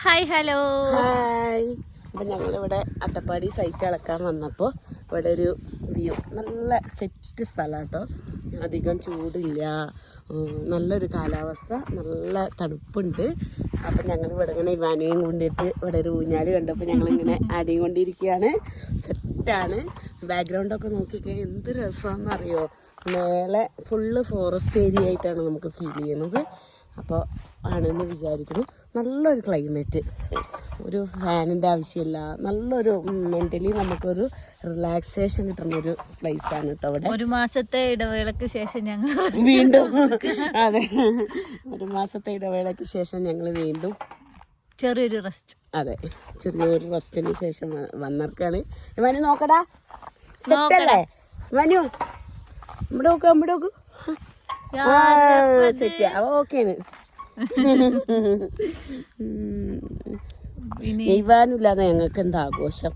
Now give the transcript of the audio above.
Hi hello hi. അപ്പം ഞങ്ങളിവിടെ Attappadi site അളക്കാൻ വന്നപ്പോൾ ഇവിടെ ഒരു വ്യൂ, നല്ല സെറ്റ് സ്ഥലം കേട്ടോ. അധികം ചൂടില്ല, നല്ലൊരു കാലാവസ്ഥ, നല്ല തണുപ്പുണ്ട്. അപ്പം ഞങ്ങൾ ഇവിടെ ഇങ്ങനെ ഇവാനയും കൊണ്ടിട്ട് ഇവിടെ ഒരു ഊഞ്ഞാല് കണ്ടപ്പോൾ ഞങ്ങളിങ്ങനെ ആടിയും കൊണ്ടിരിക്കുകയാണ്. സെറ്റാണ്. ബാക്ക്ഗ്രൗണ്ടൊക്കെ നോക്കിക്കഴിഞ്ഞാൽ എന്ത് രസമാണെന്നറിയോ. മേലെ ഫുള്ള് ഫോറസ്റ്റ് ഏരിയ ആയിട്ടാണ് നമുക്ക് ഫീൽ ചെയ്യുന്നത്. അപ്പോൾ ആണെന്ന് വിചാരിക്കുന്നു. നല്ലൊരു ക്ലൈമറ്റ്, ഒരു ഫാനിൻ്റെ ആവശ്യമില്ല, നല്ലൊരു മെൻ്റലി നമുക്കൊരു റിലാക്സേഷൻ കിട്ടുന്നൊരു പ്ലേസാണ് കേട്ടോ അവിടെ. ഒരു മാസത്തെ ഇടവേളക്ക് ശേഷം ഞങ്ങൾ വീണ്ടും അതെ, ഒരു മാസത്തെ ഇടവേളയ്ക്ക് ശേഷം ഞങ്ങൾ വീണ്ടും ചെറിയൊരു റെസ്റ്റ്. അതെ, ചെറിയൊരു റെസ്റ്റിന് ശേഷം വന്നിരിക്കാണ്. മനു നോക്കടാ, സെറ്റല്ലേ മനു? ഇവിടെ നോക്ക്, ഇവിടെ നോക്ക്. സെറ്റ് ഓക്കെയാണ്. ഇവാനില്ലാതെ ഞങ്ങൾക്ക് എന്താ ആഘോഷം.